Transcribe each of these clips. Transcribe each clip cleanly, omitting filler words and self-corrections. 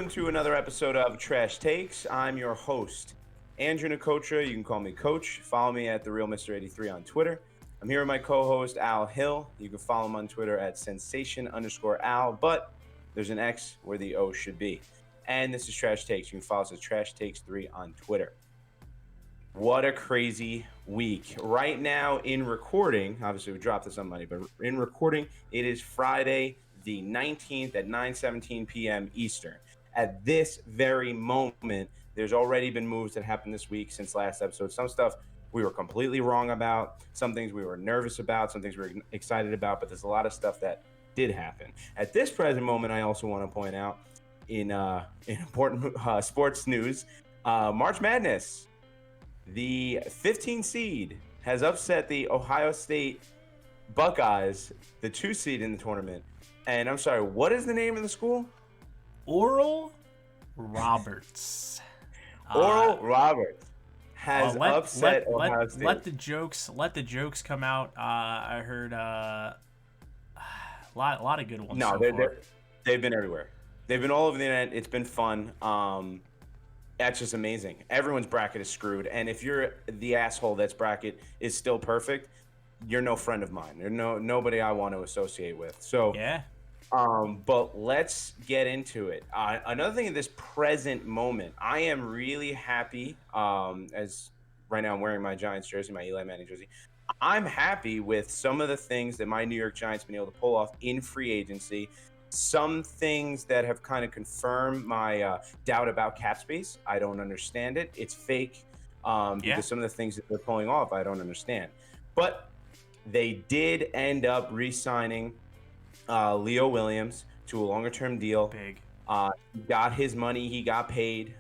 Welcome to another episode of Trash Takes. I'm your host, Andrew Nicotra. You can call me Coach. Follow me at TheRealMr83 on Twitter. I'm here with my co-host, Al Hill. You can follow him on Twitter at sensation_Al, but there's an X where the O should be. And this is Trash Takes. You can follow us at Trash Takes 3 on Twitter. What a crazy week. Right now in recording, obviously we dropped this on Monday, but in recording, it is Friday the 19th at 9:17 p.m. Eastern. At this very moment, there's already been moves that happened this week since last episode. Some stuff we were completely wrong about, some things we were nervous about, some things we were excited about, but there's a lot of stuff that did happen. At this present moment, I also want to point out in important sports news, March Madness, the 15 seed has upset the Ohio State Buckeyes, the 2 seed in the tournament. And I'm sorry, what is the name of the school? Oral Roberts. Oral Roberts has upset Ohio State. Let the jokes come out. I heard a lot of good ones. No, they've been everywhere. They've been all over the internet. It's been fun. That's just amazing. Everyone's bracket is screwed, and if you're the asshole that's bracket is still perfect, you're no friend of mine. You're nobody I want to associate with. So yeah. But let's get into it. Another thing in this present moment, I am really happy. As right now I'm wearing my Giants jersey, my Eli Manning jersey. I'm happy with some of the things that my New York Giants been able to pull off in free agency. Some things that have kind of confirmed my doubt about cap space. I don't understand it. It's fake. Because some of the things that they're pulling off, I don't understand. But they did end up re-signing Leo Williams to a longer-term deal. Big. He got his money. He got paid.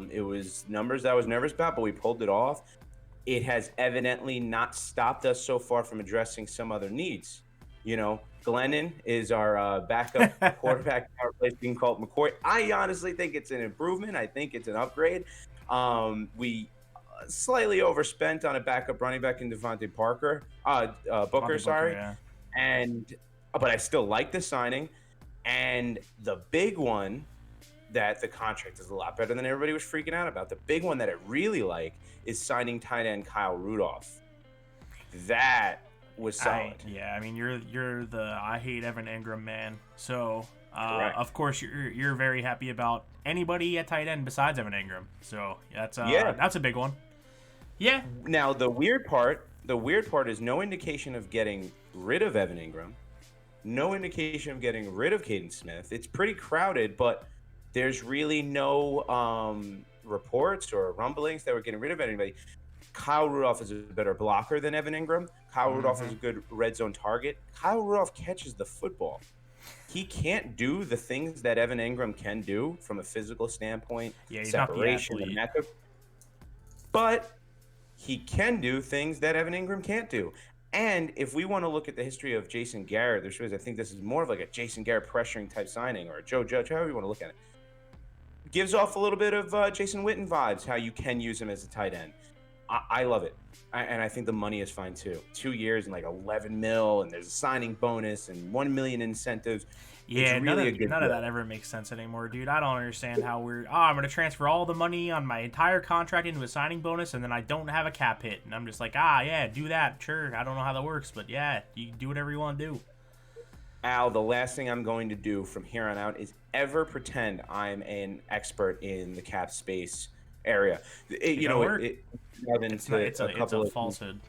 It was numbers that I was nervous about, but we pulled it off. It has evidently not stopped us so far from addressing some other needs. You know, Glennon is our backup quarterback, replacing Colt McCoy. I honestly think it's an improvement. I think it's an upgrade. We slightly overspent on a backup running back in Devontae Booker, sorry. Yeah. But I still like the signing. And the big one that the contract is a lot better than everybody was freaking out about. The big one that I really like is signing tight end Kyle Rudolph. That was solid. I mean, you're the I hate Evan Engram man. So of course you're very happy about anybody at tight end besides Evan Engram. So that's a big one. Yeah. Now the weird part is no indication of getting rid of Evan Engram. No indication of getting rid of Caden Smith. It's pretty crowded, but there's really no reports or rumblings that we're getting rid of anybody. Kyle Rudolph is a better blocker than Evan Engram. Kyle Rudolph is a good red zone target. Kyle Rudolph catches the football. He can't do the things that Evan Engram can do from a physical standpoint, separation, and matchup. But he can do things that Evan Engram can't do. And if we want to look at the history of Jason Garrett, I think this is more of like a Jason Garrett pressuring type signing, or a Joe Judge, however you want to look at it. Gives off a little bit of Jason Witten vibes, how you can use him as a tight end. I love it. And I think the money is fine too. 2 years and like 11 mil, and there's a signing bonus and 1 million incentives. Yeah, none of that ever makes sense anymore, dude. I don't understand how I'm going to transfer all the money on my entire contract into a signing bonus, and then I don't have a cap hit. And I'm just like, yeah, do that. Sure, I don't know how that works, but yeah, you do whatever you want to do. Al, the last thing I'm going to do from here on out is ever pretend I'm an expert in the cap space area. It's a falsehood.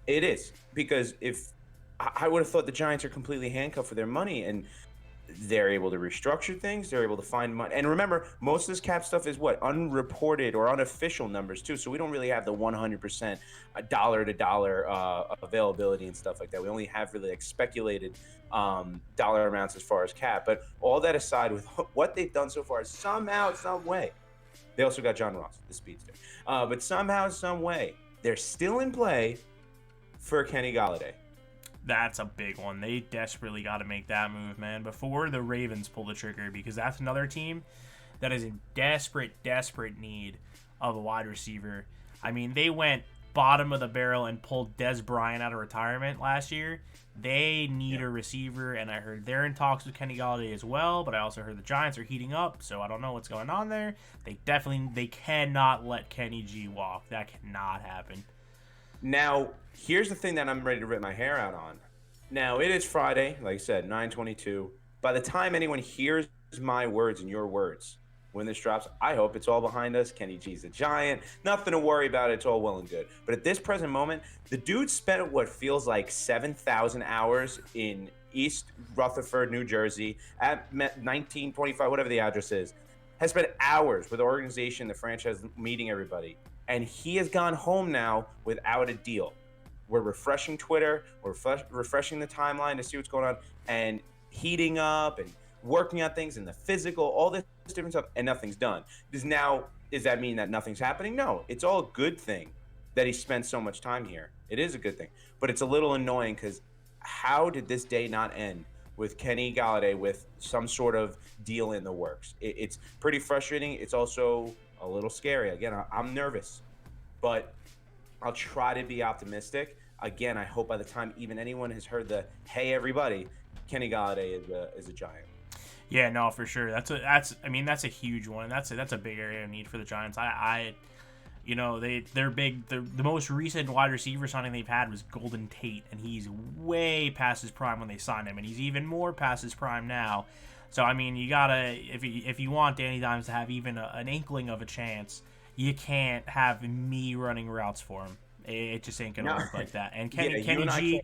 It is, because if I would have thought the Giants are completely handcuffed for their money, and they're able to restructure things. They're able to find money. And remember, most of this cap stuff is unreported or unofficial numbers too. So we don't really have the 100% dollar-to-dollar availability and stuff like that. We only have really like speculated dollar amounts as far as cap. But all that aside, with what they've done so far, somehow, some way, they also got John Ross, the speedster. But somehow, some way, they're still in play for Kenny Golladay. That's a big one. They desperately got to make that move, man, before the Ravens pull the trigger, because that's another team that is in desperate need of a wide receiver. I mean, they went bottom of the barrel and pulled Des Bryant out of retirement last year. They need a receiver, and I heard they're in talks with Kenny Golladay as well, but I also heard the Giants are heating up, so I don't know what's going on there. They cannot let Kenny G walk. That cannot happen. Now, here's the thing that I'm ready to rip my hair out on. Now, it is Friday, like I said, 9:22. By the time anyone hears my words and your words, when this drops, I hope it's all behind us. Kenny G's a Giant. Nothing to worry about. It's all well and good. But at this present moment, the dude spent what feels like 7,000 hours in East Rutherford, New Jersey, at 1925, whatever the address is, has spent hours with the organization, the franchise, meeting everybody. And he has gone home now without a deal. We're refreshing Twitter. We're refreshing the timeline to see what's going on and heating up and working on things and the physical, all this different stuff, and nothing's done. Does that mean that nothing's happening? No, it's all a good thing that he spent so much time here. It is a good thing, but it's a little annoying because how did this day not end with Kenny Golladay with some sort of deal in the works? It's pretty frustrating. It's also a little scary. Again, I'm nervous, but I'll try to be optimistic. Again, I hope by the time even anyone has heard the "Hey everybody," Kenny Golladay is a Giant. Yeah, no, for sure. That's a huge one. That's a big area of need for the Giants. They're big. The most recent wide receiver signing they've had was Golden Tate, and he's way past his prime when they signed him, and he's even more past his prime now. So I mean, you gotta if you want Danny Dimes to have even an inkling of a chance, you can't have me running routes for him. It just ain't gonna work like that. And Kenny G.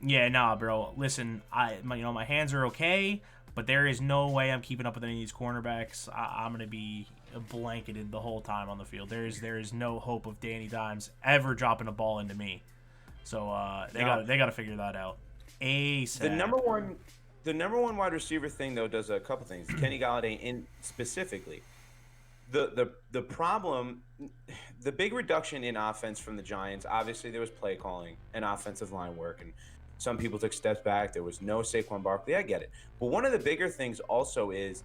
Yeah, nah, bro. Listen, my hands are okay, but there is no way I'm keeping up with any of these cornerbacks. I'm gonna be blanketed the whole time on the field. There is no hope of Danny Dimes ever dropping a ball into me. So they got to figure that out. ASAP. The number one wide receiver thing though does a couple things. Kenny Golladay in specifically. The problem, the big reduction in offense from the Giants. Obviously, there was play calling and offensive line work, and some people took steps back. There was no Saquon Barkley. I get it. But one of the bigger things also is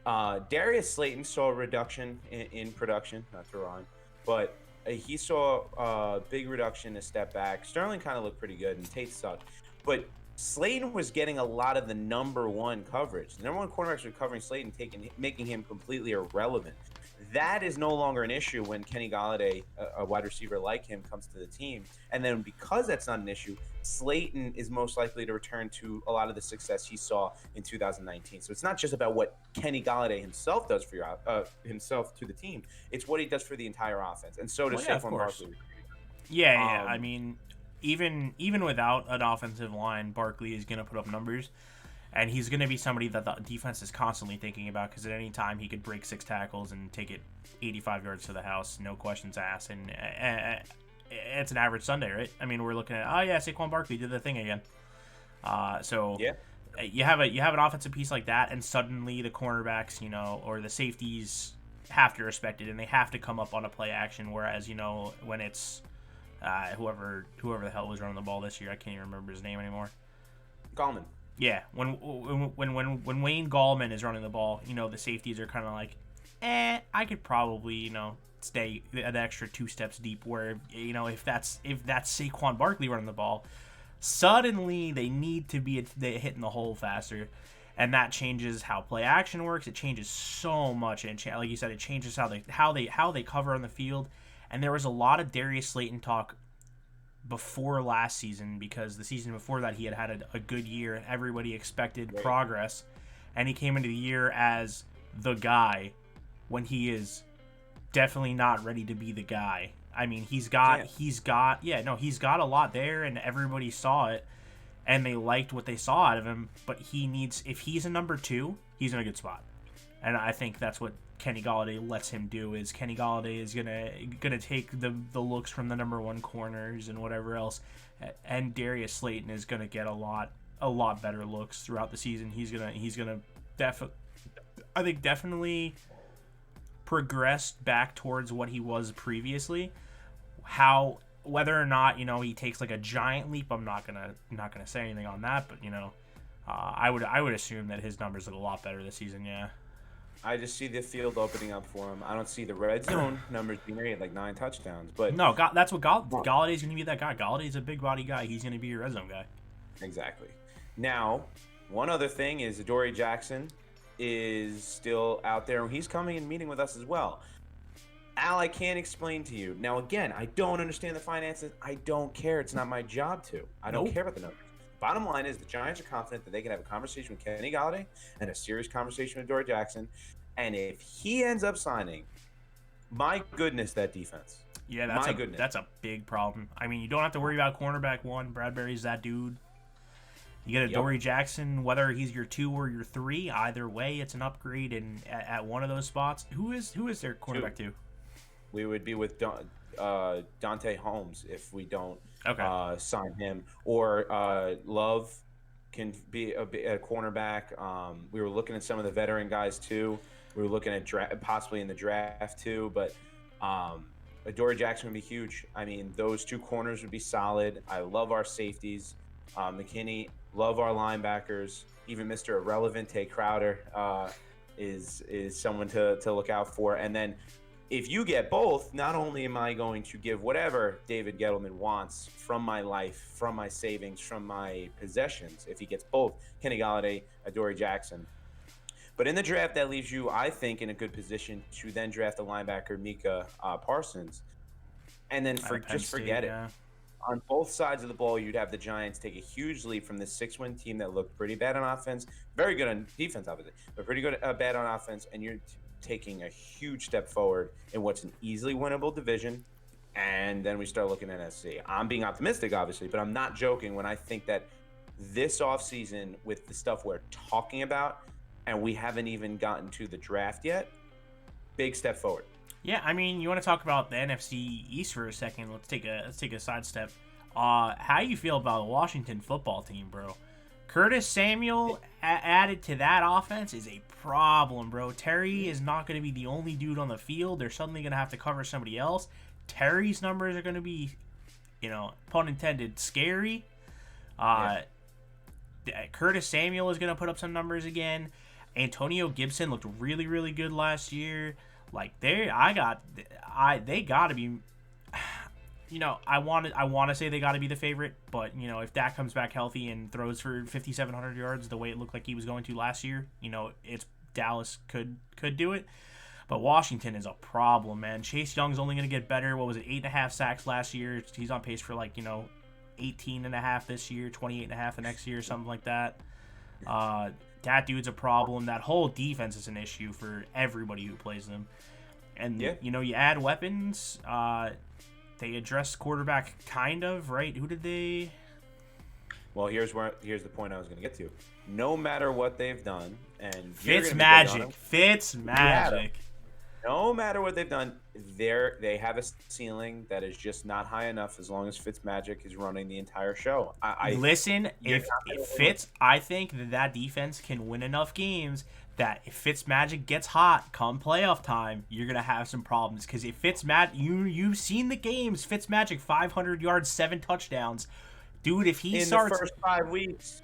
Darius Slayton saw a reduction in production, not to rhyme, but he saw a big reduction, a step back. Sterling kind of looked pretty good, and Tate sucked. But Slayton was getting a lot of the number one coverage. The number one cornerbacks were covering Slayton, making him completely irrelevant. That is no longer an issue when Kenny Golladay, a wide receiver like him, comes to the team. And then because that's not an issue, Slayton is most likely to return to a lot of the success he saw in 2019. So it's not just about what Kenny Golladay himself does for himself to the team. It's what he does for the entire offense. And so does Saquon Barkley. Yeah. I mean, even without an offensive line, Barkley is going to put up numbers. And he's going to be somebody that the defense is constantly thinking about because at any time he could break 6 tackles and take it 85 yards to the house, no questions asked. And it's an average Sunday, right? I mean, we're looking at, Saquon Barkley did the thing again. You have an offensive piece like that, and suddenly the cornerbacks, or the safeties have to respect it, and they have to come up on a play action. Whereas, when it's whoever the hell was running the ball this year, I can't even remember his name anymore. Gallman. Yeah, when Wayne Gallman is running the ball, the safeties are kind of like, I could probably, stay an extra 2 steps deep. Where if that's Saquon Barkley running the ball, suddenly they need to be hitting the hole faster, and that changes how play action works. It changes so much, and like you said, it changes how they cover on the field. And there was a lot of Darius Slayton talk before last season, because the season before that he had a good year and everybody expected progress, and he came into the year as the guy when he is definitely not ready to be the guy. I mean, he's got a lot there, and everybody saw it and they liked what they saw out of him, but if he's a number 2, he's in a good spot. And I think that's what Kenny Golladay lets him do. Is Kenny Golladay is gonna take the looks from the number 1 corners and whatever else, and Darius Slayton is gonna get a lot better looks throughout the season. He's gonna definitely progress back towards what he was previously. Whether or not he takes like a giant leap, I'm not gonna say anything on that. But I would assume that his numbers look a lot better this season. Yeah. I just see the field opening up for him. I don't see the red zone numbers being great, like 9 touchdowns. But no, that's what Galladay's going to be. That guy. Galladay's a big body guy. He's going to be your red zone guy. Exactly. Now, one other thing is Adoree Jackson is still out there, and he's coming and meeting with us as well. Al, I can't explain to you. Now, again, I don't understand the finances. I don't care. It's not my job to. I don't care about the numbers. Bottom line is the Giants are confident that they can have a conversation with Kenny Galladay and a serious conversation with Adoree Jackson. And if he ends up signing, my goodness, that defense. Yeah, that's a big problem. I mean, you don't have to worry about cornerback 1. Bradbury's that dude. You get Adoree Jackson, whether he's your 2 or your 3, either way, it's an upgrade at one of those spots. Who is their cornerback 2? We would be with Dante Holmes if we don't sign him. Or Love can be a cornerback. We were looking at some of the veteran guys too. We were looking at possibly in the draft too. But Adoree Jackson would be huge. I mean, those 2 corners would be solid. I love our safeties. McKinney, love our linebackers. Even Mr. Irrelevant, Tay Crowder, is someone to look out for. And then if you get both, not only am I going to give whatever David Gettleman wants from my life, from my savings, from my possessions, if he gets both Kenny Galladay, Adoree Jackson. But in the draft, that leaves you, I think, in a good position to then draft a linebacker, Micah Parsons. And then forget it. On both sides of the ball, you'd have the Giants take a huge leap from this 6-win team that looked pretty bad on offense, very good on defense, obviously, but pretty good bad on offense, and you're taking a huge step forward in what's an easily winnable division. And then we start looking at NFC. I'm being optimistic, obviously, but I'm not joking when I think that this offseason, with the stuff we're talking about, and we haven't even gotten to the draft yet, big step forward. Yeah, I mean, you want to talk about the NFC East for a second? Let's take a sidestep. How you feel about the Washington football team, bro? Curtis Samuel added to that offense is a problem, bro. Terry is not going to be the only dude on the field. They're suddenly going to have to cover somebody else. Terry's numbers are going to be, pun intended, scary. Curtis Samuel is going to put up some numbers again. Antonio Gibson looked really, really good last year. Like they got to be. I want to say they got to be the favorite, but if Dak comes back healthy and throws for 5,700 yards the way it looked like he was going to last year, it's Dallas could do it. But Washington is a problem, man. Chase Young's only going to get better. What was it, 8.5 sacks last year? He's on pace for 18.5 this year, 28.5 the next year, something like that. That dude's a problem. That whole defense is an issue for everybody who plays them. And you add weapons. They addressed quarterback, kind of, right? Who did they? Well, here's the point I was going to get to. No matter what they've done, and Fitzmagic. No matter what they've done, they have a ceiling that is just not high enough. As long as Fitzmagic is running the entire show. If Fitz, I think that defense can win enough games that if Fitzmagic gets hot come playoff time, you're going to have some problems. Because if you've seen the games, Fitzmagic 500 yards, 7 touchdowns. Dude, if he starts... In the first 5 weeks.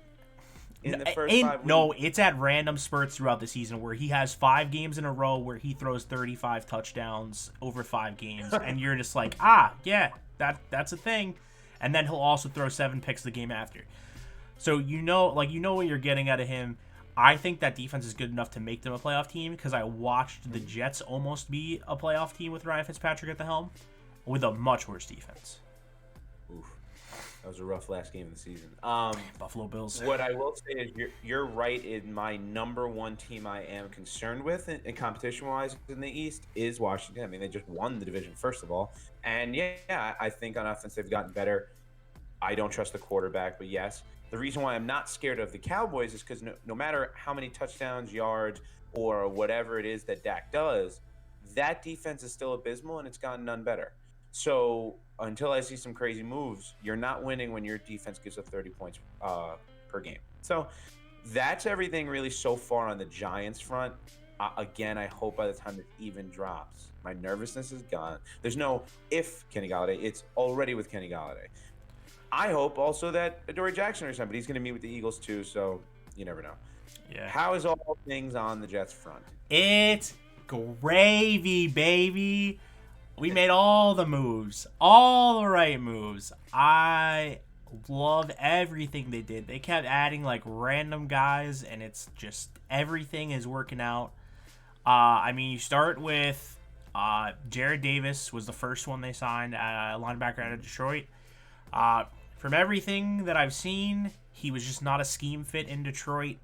No, it's at random spurts throughout the season where he has 5 games in a row where he throws 35 touchdowns over 5 games. And you're just like, that's a thing. And then he'll also throw 7 picks the game after. So you know what you're getting out of him. I think that defense is good enough to make them a playoff team because I watched the Jets almost be a playoff team with Ryan Fitzpatrick at the helm with a much worse defense. Oof. That was a rough last game of the season. Buffalo Bills. What I will say is you're right in my number one team I am concerned with in competition-wise in the East is Washington. I mean, they just won the division, first of all. And, I think on offense they've gotten better. I don't trust the quarterback, but yes. The reason why I'm not scared of the Cowboys is because no matter how many touchdowns, yards, or whatever it is that Dak does, that defense is still abysmal and it's gotten none better. So until I see some crazy moves, you're not winning when your defense gives up 30 points per game. So that's everything really so far on the Giants front. Again, I hope by the time it even drops, my nervousness is gone. There's no if Kenny Galladay. It's already with Kenny Galladay. I hope also that Adoree Jackson or somebody, he's going to meet with the Eagles too, so you never know. Yeah. How is all things on the Jets front? It's gravy, baby. We made all the moves, all the right moves. I love everything they did. They kept adding like random guys, and it's just everything is working out. I mean, you start with Jared Davis was the first one they signed, linebacker out of Detroit. From everything that I've seen, he was just not a scheme fit in Detroit.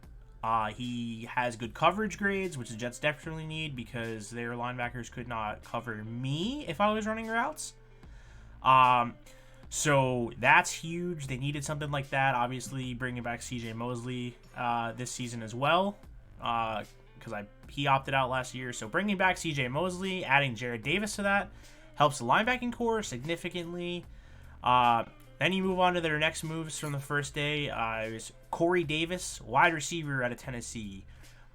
He has good coverage grades, which the Jets definitely need because their linebackers could not cover me if I was running routes. So that's huge. They needed something like that. Obviously, bringing back C.J. Mosley this season as well, because he opted out last year. So bringing back C.J. Mosley, adding Jared Davis to that helps the linebacking core significantly. Then you move on to their next moves from the first day. It was Corey Davis, wide receiver out of Tennessee.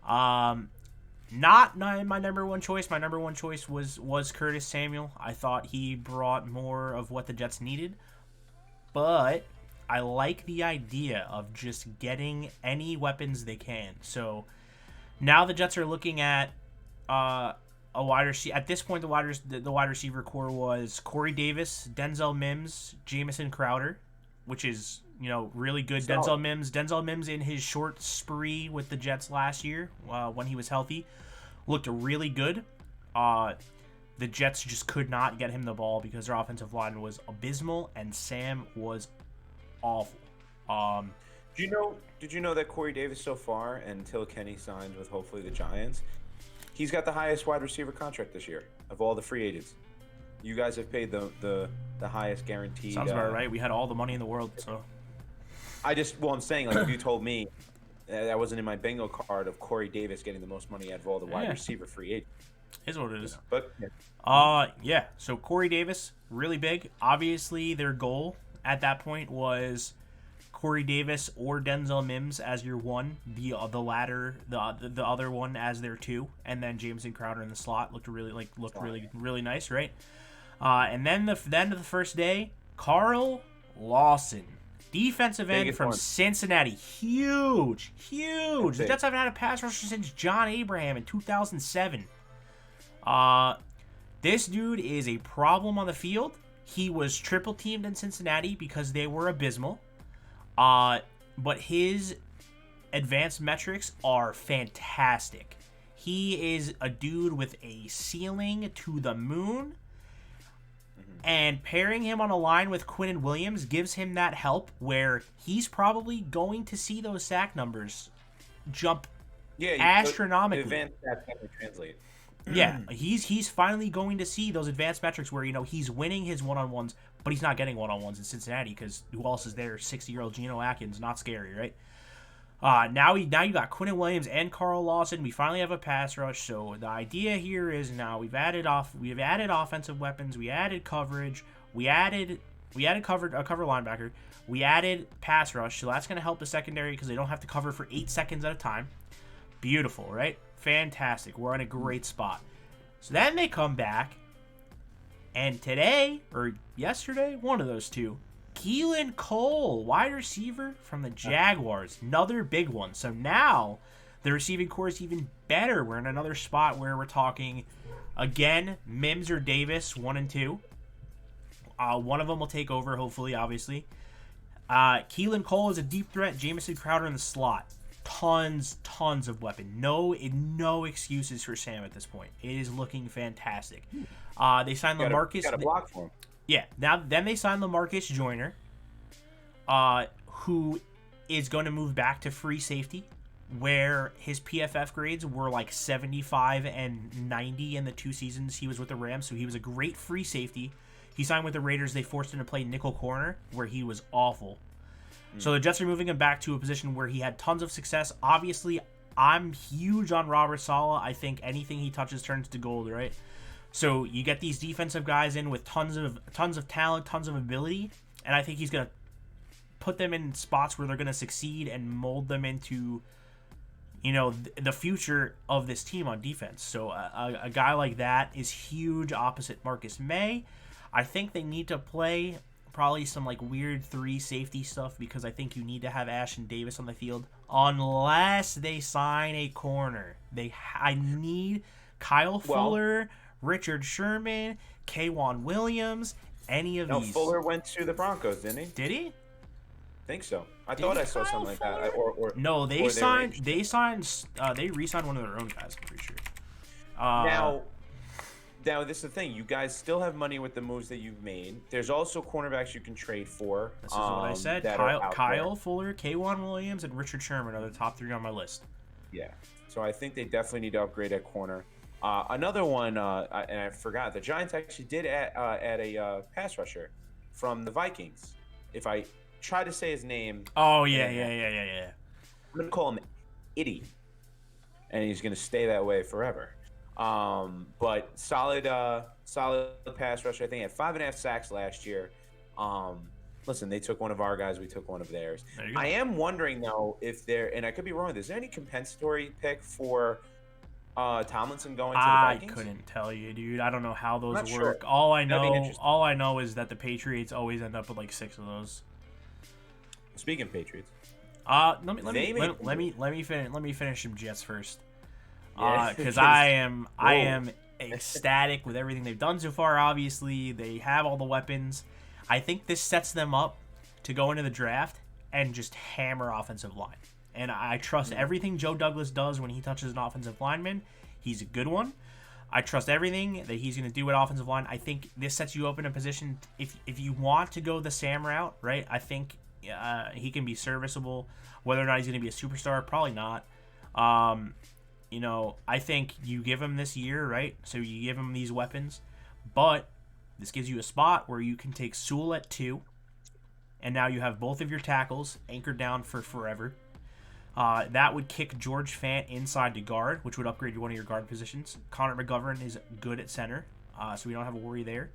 Not my number one choice. My number one choice was Curtis Samuel. I thought he brought more of what the Jets needed. But I like the idea of just getting any weapons they can. So now the Jets are looking at a wide receiver. At this point, the wide receiver core was Corey Davis, Denzel Mims, Jamison Crowder, which is really good. Solid. Denzel Mims in his short spree with the Jets last year when he was healthy looked really good. The Jets just could not get him the ball because their offensive line was abysmal and Sam was awful. Did you know that Corey Davis so far, until Kenny signs with hopefully the Giants, he's got the highest wide receiver contract this year of all the free agents. You guys have paid the highest guaranteed. Sounds about right. We had all the money in the world, so. I'm saying, like, if you told me that wasn't in my bingo card of Corey Davis getting the most money out of all the wide receiver free agents. Is what it is. But yeah. So Corey Davis, really big. Obviously, their goal at that point was Corey Davis or Denzel Mims as your one, the latter, the other one as their two, and then Jamison Crowder in the slot looked really nice, right? And then the first day, Carl Lawson, defensive end from Cincinnati, huge. The Jets haven't had a pass rusher since John Abraham in 2007. This dude is a problem on the field. He was triple teamed in Cincinnati because they were abysmal. But his advanced metrics are fantastic. He is a dude with a ceiling to the moon. And pairing him on a line with Quinn Williams gives him that help where he's probably going to see those sack numbers jump astronomically. Advanced stats can translate. Yeah, he's finally going to see those advanced metrics where he's winning his one-on-ones, but he's not getting one-on-ones in Cincinnati because who else is there? 60-year-old Geno Atkins, not scary, right? Now you got Quinn Williams and Carl Lawson. We finally have a pass rush. So the idea here is now we've added offensive weapons. We added coverage. We added a cover linebacker. We added pass rush. So that's going to help the secondary because they don't have to cover for 8 seconds at a time. Beautiful, right? Fantastic. We're in a great spot. So then they come back, and today, or yesterday, one of those two, Keelan Cole, wide receiver from the Jaguars, another big one. So now the receiving core is even better. We're in another spot where we're talking, again, Mims or Davis, 1 and 2. One of them will take over, hopefully, obviously. Keelan Cole is a deep threat. Jamison Crowder in the slot. Tons of weapon. No excuses for Sam at this point. It is looking fantastic. They signed LaMarcus. Got a block for him. Yeah. Then they signed LaMarcus Joyner, who is going to move back to free safety, where his PFF grades were like 75 and 90 in the 2 seasons he was with the Rams. So he was a great free safety. He signed with the Raiders. They forced him to play nickel corner, where he was awful. So the Jets are moving him back to a position where he had tons of success. Obviously, I'm huge on Robert Saleh. I think anything he touches turns to gold, right? So you get these defensive guys in with tons of talent, tons of ability, and I think he's going to put them in spots where they're going to succeed and mold them into, the future of this team on defense. So a guy like that is huge opposite Marcus May. I think they need to play probably some like weird 3 safety stuff because I think you need to have Ashton Davis on the field unless they sign a corner. I need Kyle Fuller, Richard Sherman, K'Wan Williams, any of these. No, Fuller went to the Broncos, didn't he? Did he? I think so. I thought I saw something like that. No, they re-signed one of their own guys, I'm pretty sure. Now, this is the thing. You guys still have money with the moves that you've made. There's also cornerbacks you can trade for. This is what I said. Kyle Fuller, K'Wan Williams, and Richard Sherman are the top 3 on my list. Yeah. So I think they definitely need to upgrade at corner. Another one, and I forgot, the Giants actually did add a pass rusher from the Vikings. If I try to say his name. Oh, yeah. I'm going to call him Itty. And he's going to stay that way forever. But solid pass rusher. I think he had 5.5 sacks last year. Listen, they took one of our guys. We took one of theirs. I am wondering, though, if there, and I could be wrong, is there any compensatory pick for Tomlinson going to the Vikings? I couldn't tell you, dude. I don't know how those work. Sure. All I know is that the Patriots always end up with like 6 of those. Speaking of Patriots, let me finish some Jets first. Because Yeah. I am ecstatic with everything they've done so far. Obviously, they have all the weapons. I think this sets them up to go into the draft and just hammer offensive line. And I trust everything Joe Douglas does when he touches an offensive lineman. He's a good one. I trust everything that he's going to do at offensive line. I think this sets you up in a position, if you want to go the Sam route, right? I think he can be serviceable. Whether or not he's going to be a superstar, probably not. I think you give him this year, right? So you give him these weapons, but this gives you a spot where you can take Sewell at 2, and now you have both of your tackles anchored down for forever. That would kick George Fant inside to guard, which would upgrade one of your guard positions. Connor McGovern is good at center, so we don't have a worry there.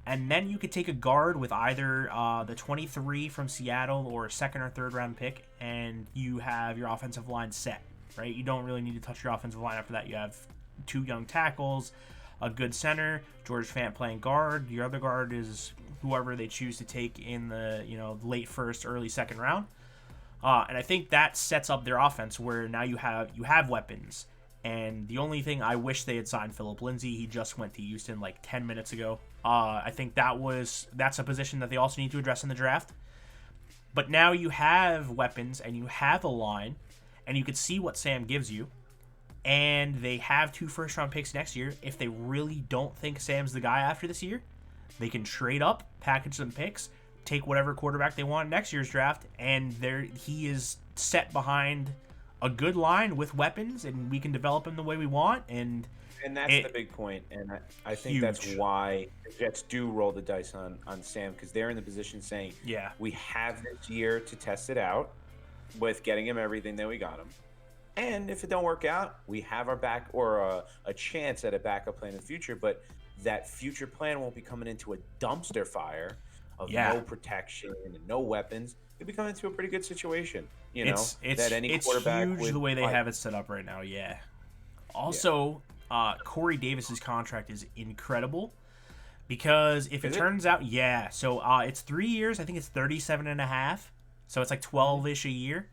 And then you could take a guard with either the 23 from Seattle or a 2nd or 3rd round pick, and you have your offensive line set. Right, you don't really need to touch your offensive line after that. You have 2 young tackles, a good center, George Fant playing guard. Your other guard is whoever they choose to take in the late 1st, early 2nd round. And I think that sets up their offense where now you have weapons. And the only thing I wish they had signed Phillip Lindsay. He just went to Houston like 10 minutes ago. I think that's a position that they also need to address in the draft. But now you have weapons and you have a line. And you could see what Sam gives you. And they have 2 first-round picks next year. If they really don't think Sam's the guy after this year, they can trade up, package some picks, take whatever quarterback they want in next year's draft, and he is set behind a good line with weapons, and we can develop him the way we want. And that's the big point. And I think that's why the Jets do roll the dice on Sam, because they're in the position saying, yeah, we have this year to test it out with getting him everything that we got him. And if it don't work out, we have our back or a chance at a backup plan in the future. But that future plan won't be coming into a dumpster fire of no protection and no weapons. It'll be coming into a pretty good situation. It's huge the way they have it set up right now. Yeah. Also, Corey Davis's contract is incredible because if it turns out, so it's 3 years. I think it's 37.5. So it's like 12-ish a year.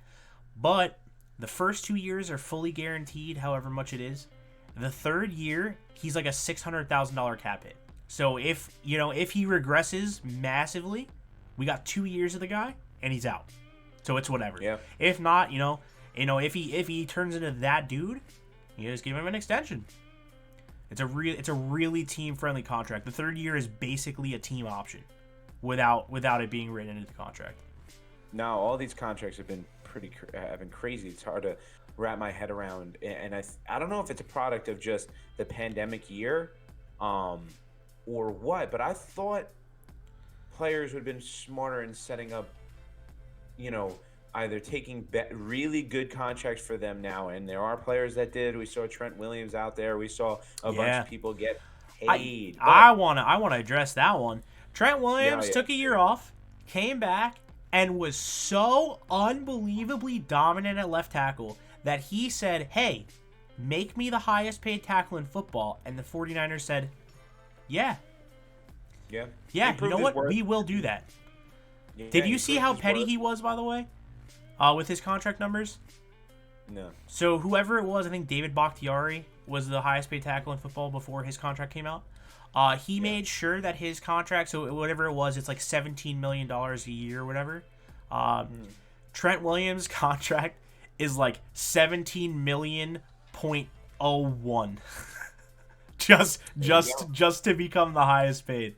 But the first 2 years are fully guaranteed, however much it is. The 3rd year, he's like a $600,000 cap hit. So if he regresses massively, we got 2 years of the guy and he's out. So it's whatever. Yeah. If not, if he turns into that dude, you just give him an extension. It's a really team-friendly contract. The 3rd year is basically a team option without it being written into the contract. No, all these contracts have been crazy. It's hard to wrap my head around, and I don't know if it's a product of just the pandemic year, or what. But I thought players would have been smarter in setting up, either taking really good contracts for them now, and there are players that did. We saw Trent Williams out there. We saw a bunch of people get paid. I want to address that one. Trent Williams took a year off, came back, and was so unbelievably dominant at left tackle that he said, hey, make me the highest paid tackle in football. And the 49ers said, yeah. Yeah. Yeah, you know what? We will do that. Yeah, Did you see how petty he was, by the way, with his contract numbers? No. So whoever it was, I think David Bakhtiari was the highest paid tackle in football before his contract came out. He made sure that his contract, so whatever it was, it's like $17 million a year or whatever. Trent Williams' contract is like 17.01 just to become the highest paid.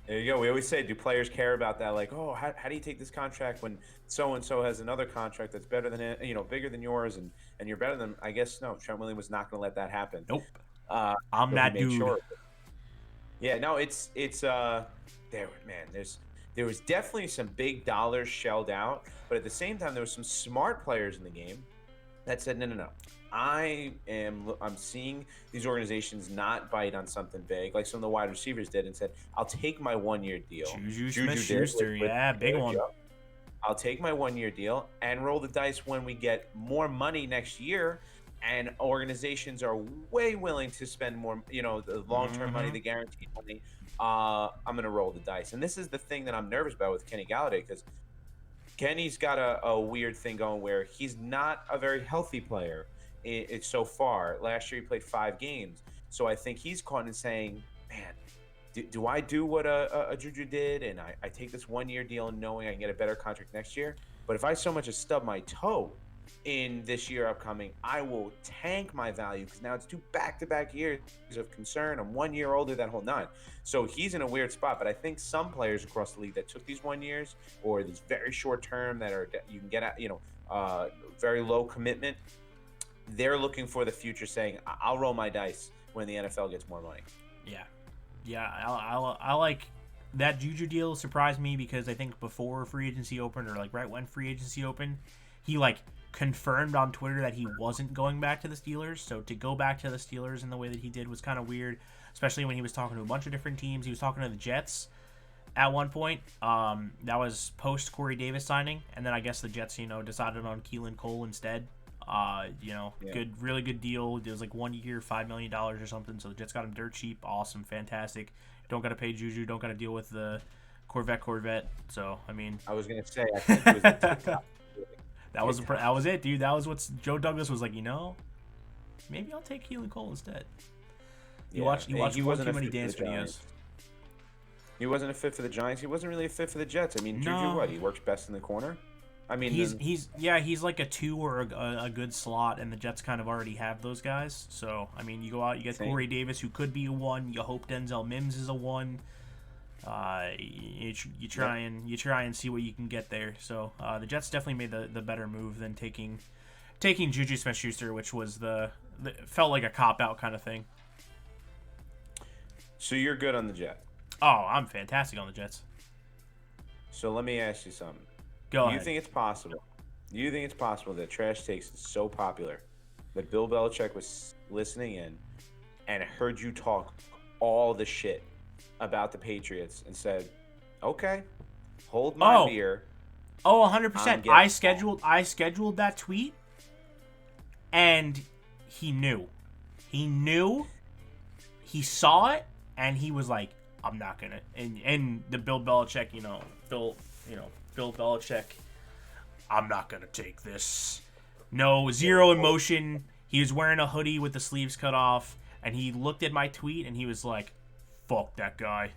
There you go. We always say, do players care about that? Like, oh, how do you take this contract when so and so has another contract that's better than it, bigger than yours, and you're better than? I guess no. Trent Williams was not going to let that happen. Nope. I'm that dude. Sure. Yeah, no, it's there, man. There was definitely some big dollars shelled out, but at the same time, there was some smart players in the game that said, no. I'm seeing these organizations not bite on something big, like some of the wide receivers did, and said, I'll take my 1-year deal. Juju Smith-Schuster, yeah, big one. I'll take my 1-year deal and roll the dice when we get more money next year, and organizations are way willing to spend more, the long-term money, the guaranteed money. I'm going to roll the dice. And this is the thing that I'm nervous about with Kenny Galladay, because Kenny's got a weird thing going where he's not a very healthy player. It's so far. Last year he played 5 games, so I think he's caught in saying, "Man, do I do what a Juju did, and I take this 1-year deal knowing I can get a better contract next year? But if I so much as stub my toe in this year upcoming, I will tank my value because now it's 2 back-to-back years of concern. I'm 1 year older, that whole 9. So he's in a weird spot. But I think some players across the league that took these 1 years or these very short term that are you can get at very low commitment. They're looking for the future, saying, I'll roll my dice when the NFL gets more money. Yeah, I like that Juju deal. Surprised me because I think before free agency opened, or like right when free agency opened, he confirmed on Twitter that he wasn't going back to the Steelers. So to go back to the Steelers in the way that he did was kind of weird, especially when he was talking to a bunch of different teams. He was talking to the Jets at one point. That was post Corey Davis signing, and then I guess the Jets, decided on Keelan Cole instead. Really good deal. It was like 1 year, $5 million or something. So the Jets got him dirt cheap. Awesome, fantastic. Don't got to pay Juju. Don't got to deal with the Corvette. So I mean, I was gonna say, I think it was the TikTok. that was it, dude. That was what Joe Douglas was like. Maybe I'll take Keelan Cole instead. He watched way too many dance videos. He wasn't a fit for the Giants. He wasn't really a fit for the Jets. I mean, Juju, what? He works best in the corner. I mean, he's like a 2 or a good slot, and the Jets kind of already have those guys. So I mean, you go out, you get Corey Davis, who could be a 1. You hope Denzel Mims is a 1. You try and see what you can get there. So the Jets definitely made the better move than taking Juju Smith-Schuster, which was felt like a cop out kind of thing. So you're good on the Jets. Oh, I'm fantastic on the Jets. So let me ask you something. Go ahead. Do you think it's possible that Trash Takes is so popular that Bill Belichick was listening in and heard you talk all the shit about the Patriots and said, "Okay, hold my beer." Oh, 100%. I scheduled that tweet, and he knew. He saw it, and he was like, "I'm not gonna." And the Bill Belichick, Bill Belichick, I'm not going to take this. No, zero emotion. He was wearing a hoodie with the sleeves cut off, and he looked at my tweet, and he was like, fuck that guy.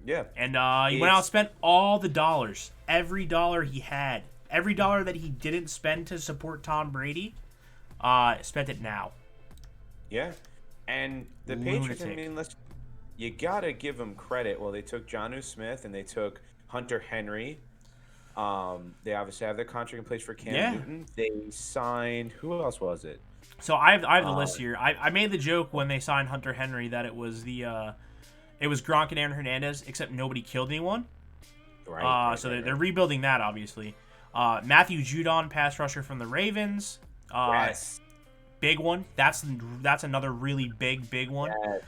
Yeah. And he went out and spent all the dollars. Every dollar he had. Every dollar that he didn't spend to support Tom Brady, spent it now. Yeah. And the Patriots, I mean, you got to give them credit. Well, they took Jonnu Smith, and they took Hunter Henry. They obviously have their contract in place for Cam Newton. They signed, who else was it? So I have the list here. I made the joke when they signed Hunter Henry that it was Gronk and Aaron Hernandez, except nobody killed anyone. Right. So they're rebuilding that, obviously. Matthew Judon, pass rusher from the Ravens. Yes. Big one. That's another really big one. Yes.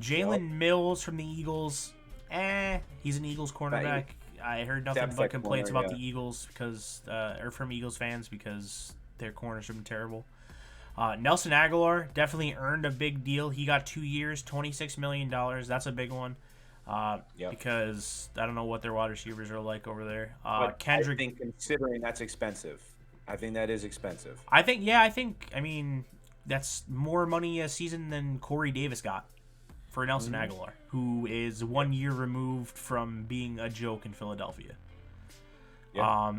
Jalen Mills from the Eagles. He's an Eagles cornerback. I heard nothing but complaints about the Eagles or from Eagles fans because their corners have been terrible. Nelson Aguilar definitely earned a big deal. He got 2 years, $26 million. That's a big one. Because I don't know what their wide receivers are like over there. Kendrick, I think considering that's expensive. I think that is expensive. I mean, that's more money a season than Corey Davis got for Nelson Aguilar, who is 1 year removed from being a joke in Philadelphia. Yeah.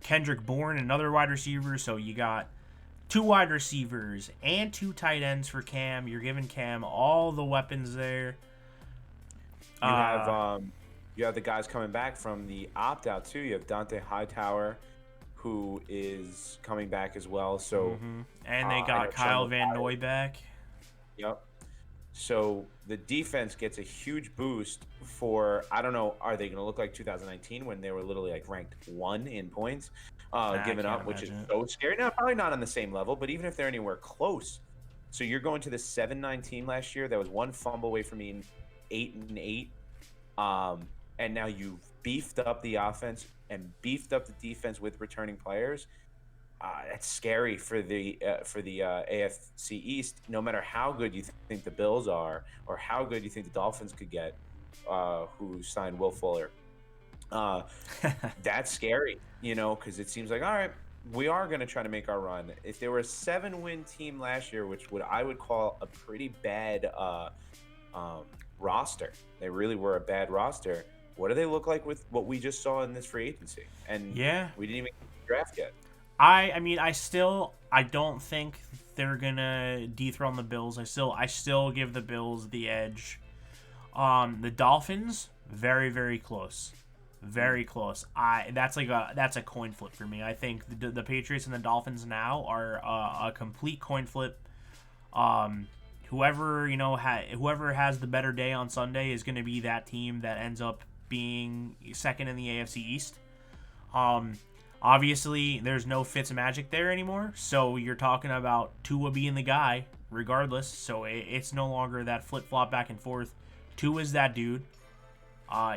Kendrick Bourne, another wide receiver. So you got 2 wide receivers and 2 tight ends for Cam. You're giving Cam all the weapons there. You have the guys coming back from the opt-out, too. You have Dante Hightower, who is coming back as well. So, And they got Kyle Van Noy back. Yep. So the defense gets a huge boost for, I don't know, are they going to look like 2019 when they were literally like ranked 1 in points, given up, which is so scary. Now, probably not on the same level, but even if they're anywhere close. So you're going to the 7-9 team last year. That was 1 fumble away from being 8-8. And now you've beefed up the offense and beefed up the defense with returning players. That's scary for the AFC East. No matter how good you think the Bills are, or how good you think the Dolphins could get, who signed Will Fuller, that's scary. Because it seems like, all right, we are going to try to make our run. If they were a 7-win team last year, which I would call a pretty bad roster, they really were a bad roster. What do they look like with what we just saw in this free agency? And we didn't even draft yet. I don't think they're gonna dethrone the Bills. I still give the Bills the edge. The Dolphins, very, very close. Very close. That's a coin flip for me. I think the Patriots and the Dolphins now are a complete coin flip. Whoever has the better day on Sunday is going to be that team that ends up being second in the AFC East. Obviously, there's no Fitzmagic there anymore, so you're talking about Tua being the guy, regardless. So it's no longer that flip-flop back and forth. Tua is that dude.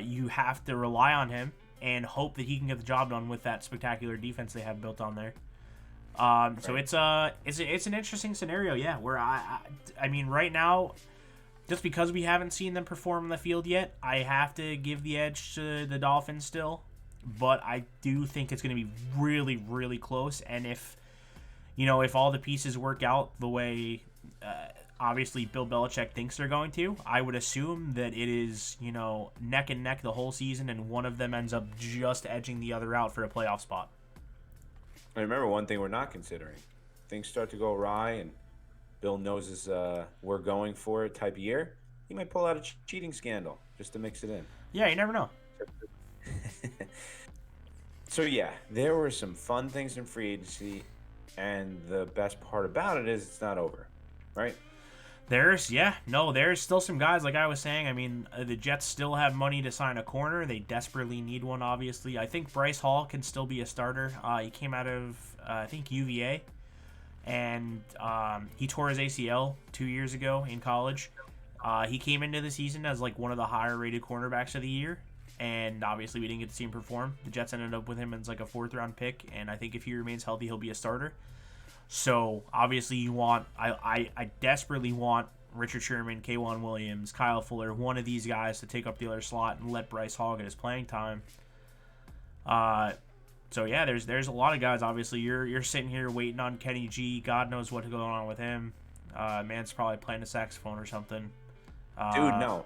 You have to rely on him and hope that he can get the job done with that spectacular defense they have built on there. So it's an interesting scenario, yeah. Where I mean, right now, just because we haven't seen them perform in the field yet, I have to give the edge to the Dolphins still. But I do think it's going to be really, really close. And if all the pieces work out the way, obviously Bill Belichick thinks they're going to, I would assume that it is, neck and neck the whole season, and one of them ends up just edging the other out for a playoff spot. I remember one thing we're not considering. Things start to go awry, and Bill knows is we're going for it type of year. He might pull out a cheating scandal just to mix it in. Yeah, you never know. So, yeah, there were some fun things in free agency, and the best part about it is it's not over, right? There's still some guys, like I was saying. I mean, the Jets still have money to sign a corner. They desperately need one, obviously. I think Bryce Hall can still be a starter. He came out of, I think, UVA, and he tore his ACL 2 years ago in college. He came into the season as, like, one of the higher-rated cornerbacks of the year, and obviously we didn't get to see him perform. The Jets ended up with him as, like, a 4th-round pick, and I think if he remains healthy, he'll be a starter. So, obviously, I desperately want Richard Sherman, K'Wan Williams, Kyle Fuller, one of these guys to take up the other slot and let Bryce Hall get his playing time. So, yeah, there's a lot of guys. Obviously, you're sitting here waiting on Kenny G. God knows what's going on with him. Man's probably playing a saxophone or something. Dude, no.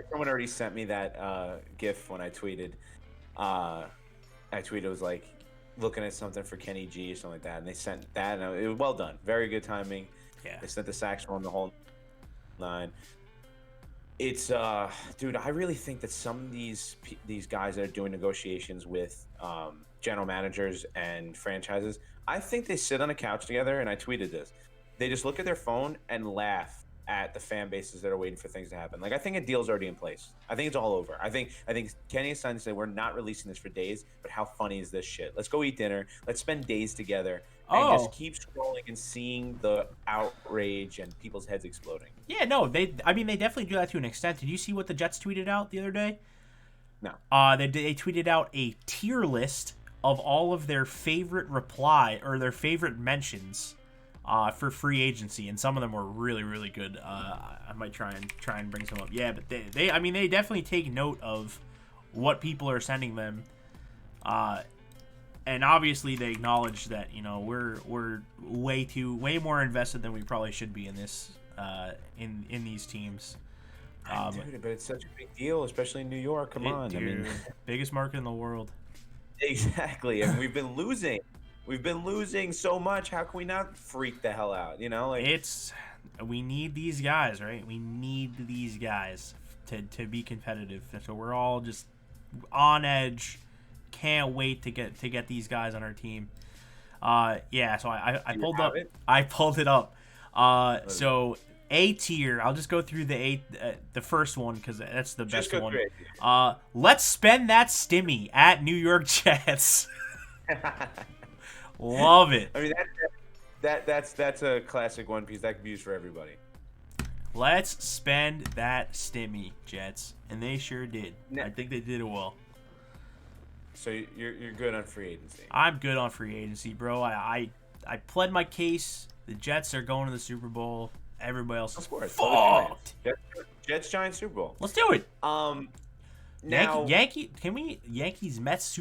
Someone already sent me that GIF when I tweeted. It was like, looking at something for Kenny G or something like that, and they sent that, and it was well done. Very good timing. Yeah. They sent the saxophone the whole 9. It's dude, I really think that some of these guys that are doing negotiations with general managers and franchises, I think they sit on a couch together, and I tweeted this. They just look at their phone and laugh at the fan bases that are waiting for things to happen. Like, I think a deal's already in place. I think it's all over. I think Kenny is trying to say, we're not releasing this for days, but how funny is this shit? Let's go eat dinner. Let's spend days together and just keep scrolling and seeing the outrage and people's heads exploding. Yeah, no, they definitely do that to an extent. Did you see what the Jets tweeted out the other day? No. They tweeted out a tier list of all of their favorite their favorite mentions for free agency, and some of them were really, really good. I might try and bring some up. Yeah, but they definitely take note of what people are sending them. and obviously they acknowledge that we're way more invested than we probably should be in this in these teams. Dude, but it's such a big deal, especially in New York. Come on, dude, I mean, biggest market in the world. Exactly, and we've been losing. We've been losing so much. How can we not freak the hell out? We need these guys, right? We need these guys to be competitive. So we're all just on edge. Can't wait to get these guys on our team. Yeah. So I pulled up. I pulled it up. So A tier. I'll just go through the first one because that's the best one. Let's spend that stimmy at New York Jets. Love it. I mean that's a classic One Piece that could be used for everybody. Let's spend that stimmy, Jets, and they sure did. I think they did it well. So you're good on free agency. I'm good on free agency, bro. I pled my case. The Jets are going to the Super Bowl. Everybody else is fucked. Jets Giants Super Bowl. Let's do it. Now Yankees Mets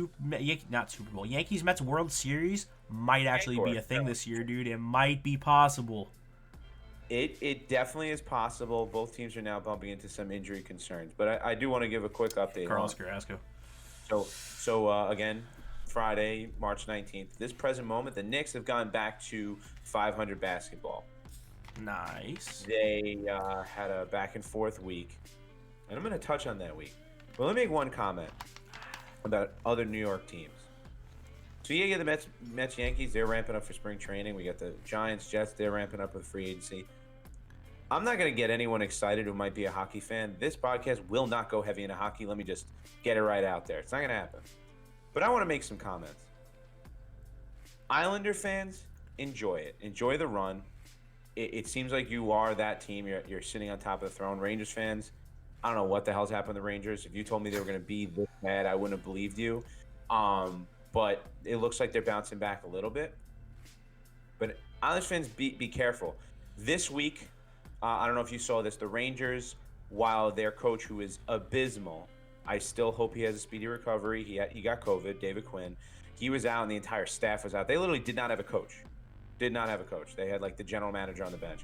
not Super Bowl. Yankees Mets World Series might actually be a thing this year, dude. It might be possible. It definitely is possible. Both teams are now bumping into some injury concerns, but I do want to give a quick update. Carlos Carrasco. So again, Friday, March 19th. This present moment, the Knicks have gone back to 500 basketball. Nice. They had a back and forth week, and I'm going to touch on that week. But let me make one comment about other New York teams. So you get the Mets, Yankees. They're ramping up for spring training. We got the Giants, Jets. They're ramping up with free agency. I'm not going to get anyone excited who might be a hockey fan. This podcast will not go heavy into hockey. Let me just get it right out there. It's not going to happen. But I want to make some comments. Islander fans, enjoy it. Enjoy the run. It seems like you are that team. You're sitting on top of the throne. Rangers fans, I don't know what the hell's happened to the Rangers. If you told me they were going to be this bad, I wouldn't have believed you. But it looks like they're bouncing back a little bit. But Islanders fans, be careful. This week, I don't know if you saw this, the Rangers, while their coach, who is abysmal, I still hope he has a speedy recovery. He got COVID, David Quinn. He was out and the entire staff was out. They literally did not have a coach. Did not have a coach. They had like the general manager on the bench.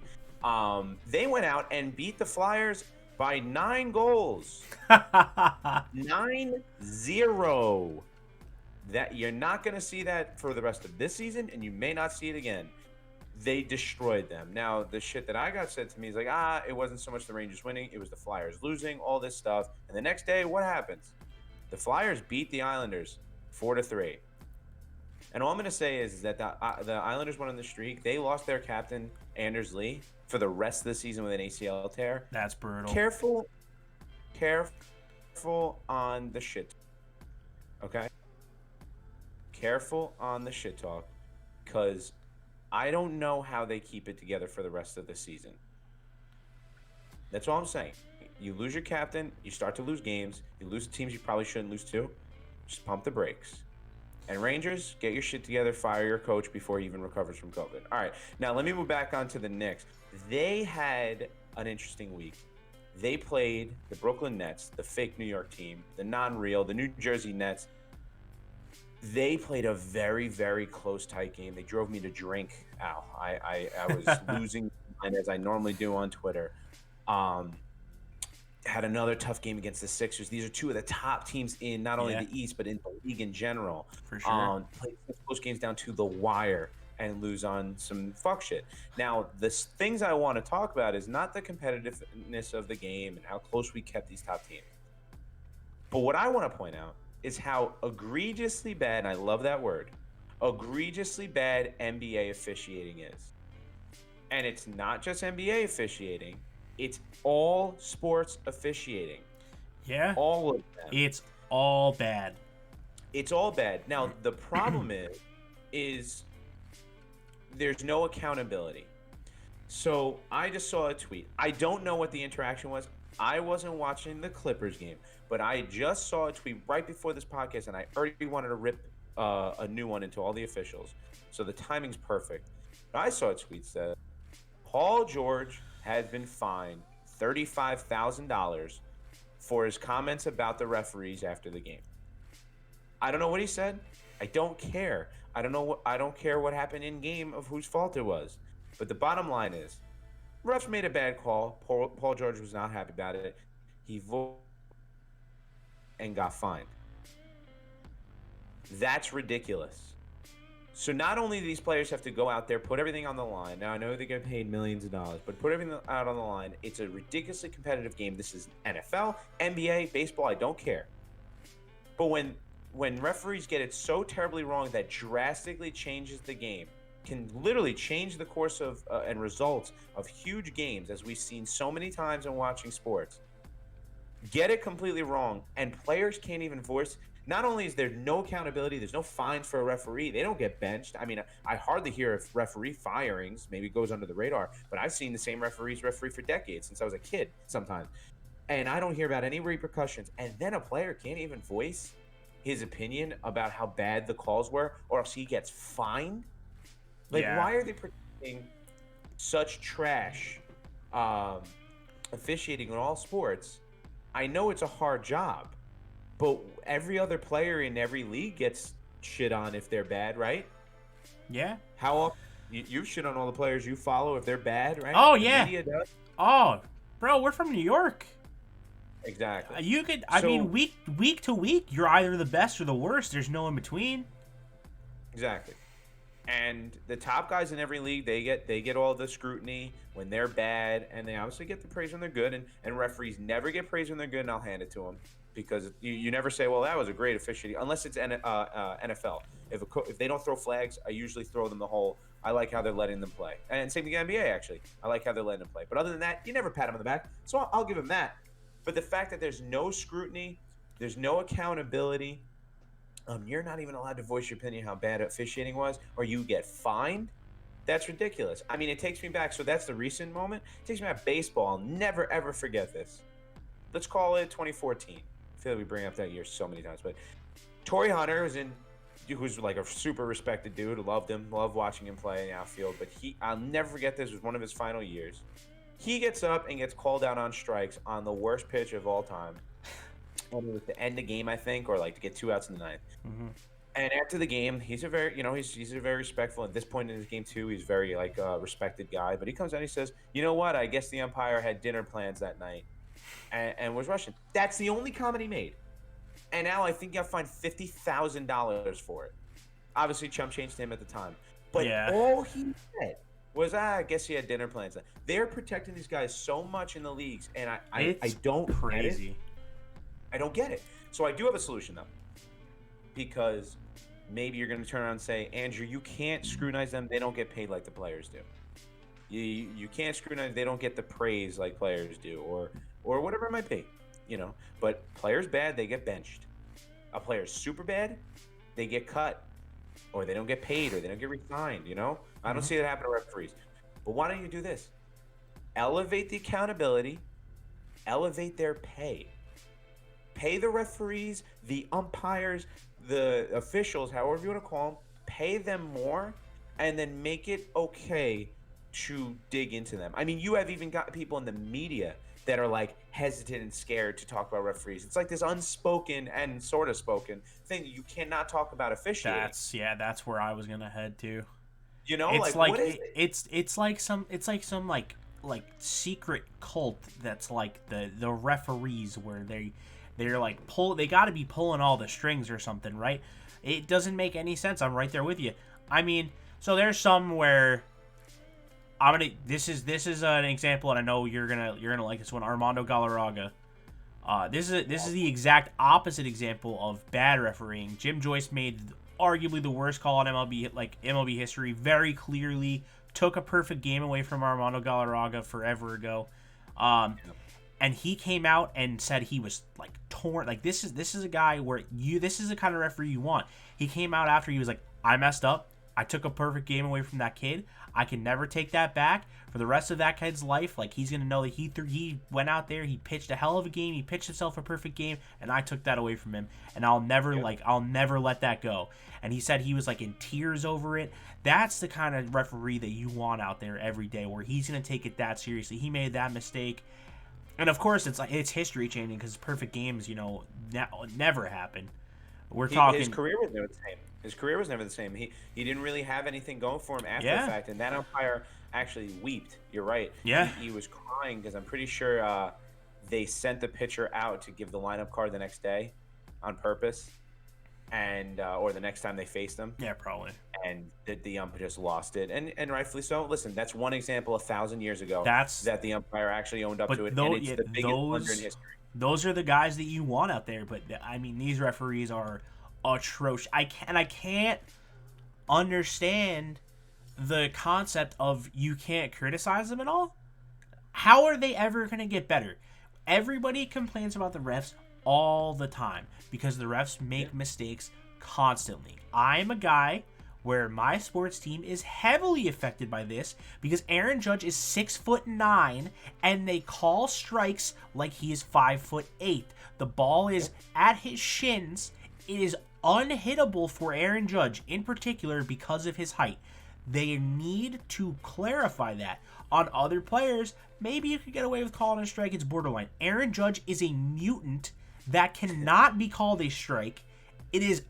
They went out and beat the Flyers by 9 goals. 9-0. That you're not going to see that for the rest of this season, and you may not see it again. They destroyed them. Now, the shit that I got said to me is like, it wasn't so much the Rangers winning, it was the Flyers losing, all this stuff. And the next day, what happens? The Flyers beat the Islanders 4-3. And all I'm going to say is that the Islanders went on the streak. They lost their captain, Anders Lee, for the rest of the season with an ACL tear. That's brutal. Careful on the shit. Okay? Careful on the shit talk, because I don't know how they keep it together for the rest of the season. That's all I'm saying. You lose your captain, you start to lose games, you lose teams you probably shouldn't lose to. Just pump the brakes. And Rangers, get your shit together, fire your coach before he even recovers from COVID. All right, now let me move back on to the Knicks. They had an interesting week. They played the Brooklyn Nets, the fake New York team, the non-real, the New Jersey Nets. They played a very, very close, tight game. They drove me to drink, Al. I was losing mine as I normally do on Twitter. Had another tough game against the Sixers. These are two of the top teams in not only the East, but in the league in general. For sure. Played close games down to the wire and lose on some fuck shit. Now, the things I want to talk about is not the competitiveness of the game and how close we kept these top teams. But what I want to point out is how egregiously bad, and I love that word, egregiously bad NBA officiating is. And it's not just NBA officiating, it's all sports officiating. Yeah. All of them. It's all bad. It's all bad. Now, the problem is there's no accountability. So I just saw a tweet. I don't know what the interaction was. I wasn't watching the Clippers game, but I just saw a tweet right before this podcast, and I already wanted to rip a new one into all the officials. So the timing's perfect. But I saw a tweet that Paul George has been fined $35,000 for his comments about the referees after the game. I don't know what he said. I don't care. I don't care what happened in game of whose fault it was. But the bottom line is, refs made a bad call. Paul George was not happy about it. He voted and got fined. That's ridiculous. So not only do these players have to go out there, put everything on the line. Now, I know they get paid millions of dollars, but put everything out on the line. It's a ridiculously competitive game. This is NFL, NBA, baseball, I don't care. But when referees get it so terribly wrong that drastically changes the game, can literally change the course of and results of huge games, as we've seen so many times in watching sports, get it completely wrong, and players can't even voice. Not only is there no accountability, there's no fines for a referee. They don't get benched. I mean, I hardly hear of referee firings. Maybe it goes under the radar, but I've seen the same referees referee for decades since I was a kid sometimes. And I don't hear about any repercussions. And then a player can't even voice his opinion about how bad the calls were, or else he gets fined. Like, why are they protecting such trash officiating in all sports? I know it's a hard job, but every other player in every league gets shit on if they're bad, right? Yeah. How often you shit on all the players you follow if they're bad, right? Oh, The yeah. media does. Oh, bro, we're from New York. Exactly. You could, I mean, week to week, you're either the best or the worst. There's no in between. Exactly. And the top guys in every league, they get all the scrutiny when they're bad, and they obviously get the praise when they're good. And referees never get praise when they're good, and I'll hand it to them, because you never say, well, that was a great officiating, unless it's NFL. If they don't throw flags, I usually throw them the whole. I like how they're letting them play, and same thing in the NBA actually. I like how they're letting them play. But other than that, you never pat them on the back, so I'll give them that. But the fact that there's no scrutiny, there's no accountability. You're not even allowed to voice your opinion how bad officiating was, or you get fined. That's ridiculous. I mean, it takes me back. So that's the recent moment. It takes me back to baseball. I'll never, ever forget this. Let's call it 2014. I feel like we bring up that year so many times. But Tory Hunter who's like a super respected dude. Loved him. Loved watching him play in the outfield. But I'll never forget this. It was one of his final years. He gets up and gets called out on strikes on the worst pitch of all time. It was to end the game, I think, or like to get 2 outs in the ninth. Mm-hmm. And after the game, he's a very respectful. At this point in his game too, he's very respected guy. But he comes out and he says, "You know what? I guess the umpire had dinner plans that night, and was rushing." That's the only comment he made. And now I think you'll find $50,000 for it. Obviously, chump changed him at the time, but all he said was, "I guess he had dinner plans." They're protecting these guys so much in the leagues, and I don't crazy. Get it. I don't get it. So I do have a solution though, because maybe you're going to turn around and say, Andrew, you can't scrutinize them. They don't get paid like the players do. You can't scrutinize. They don't get the praise like players do, or whatever it might be, But players bad, they get benched. A player's super bad, they get cut, or they don't get paid, or they don't get re-signed. I don't see that happen to referees. But why don't you do this? Elevate the accountability, elevate their pay. Pay the referees, the umpires, the officials, however you want to call them, pay them more, and then make it okay to dig into them. I mean, you have even got people in the media that are like hesitant and scared to talk about referees. It's like this unspoken and sort of spoken thing. You cannot talk about officiating. That's where I was gonna head to. It's like what is it? It's like some secret cult that's like the referees, where they're like they got to be pulling all the strings or something, right? It doesn't make any sense. I'm right there with you. I mean, so there's some where this is an example, and I know you're gonna like this one. Armando Galarraga. This is the exact opposite example of bad refereeing. Jim Joyce made arguably the worst call in MLB history. Very clearly took a perfect game away from Armando Galarraga forever ago. And he came out and said he was like torn. Like this is a guy where this is the kind of referee you want. He came out after he was like, I messed up. I took a perfect game away from that kid. I can never take that back for the rest of that kid's life. Like, he's gonna know that he went out there, he pitched a hell of a game, he pitched himself a perfect game, and I took that away from him. And I'll never let that go. And he said he was like in tears over it. That's the kind of referee that you want out there every day, where he's gonna take it that seriously. He made that mistake. And of course, it's history changing, because perfect games, never happen. We're talking. His career was never the same. His career was never the same. He didn't really have anything going for him after the Yeah. fact, and that umpire actually wept. You're right. Yeah. He was crying because I'm pretty sure they sent the pitcher out to give the lineup card the next day on purpose, and or the next time they faced him. Yeah, probably. And the ump just lost it, and rightfully so. Listen, that's one example 1,000 years ago that the umpire actually owned up to it, and it's the biggest blunder in history. Those are the guys that you want out there, but I mean, these referees are atrocious. I can't understand the concept of you can't criticize them at all. How are they ever going to get better? Everybody complains about the refs all the time because the refs make mistakes constantly. I'm a guy where my sports team is heavily affected by this because Aaron Judge is 6'9" and they call strikes like he is 5'8". The ball is at his shins. It is unhittable for Aaron Judge in particular because of his height. They need to clarify that. On other players, maybe you could get away with calling a strike. It's borderline. Aaron Judge is a mutant that cannot be called a strike. It is